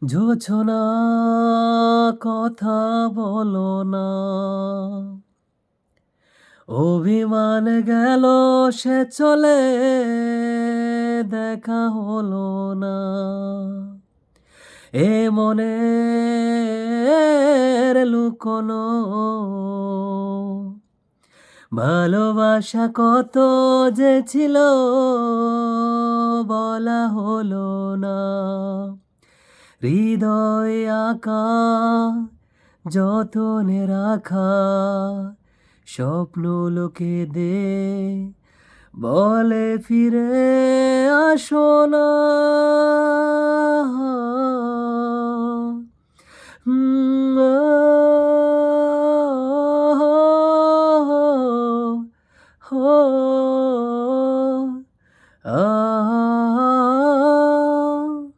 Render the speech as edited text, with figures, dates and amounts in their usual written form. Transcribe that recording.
জোছনা কথা বলো না, অভিমান গেল সে চলে, দেখা হলো না। এ মনের লুকোনো ভালোবাসা কত যে ছিল, বলা হলো না। হৃদয় আঁকা যতনে রাখা স্বপ্ন লোকে দে বলে ফিরে আসো না।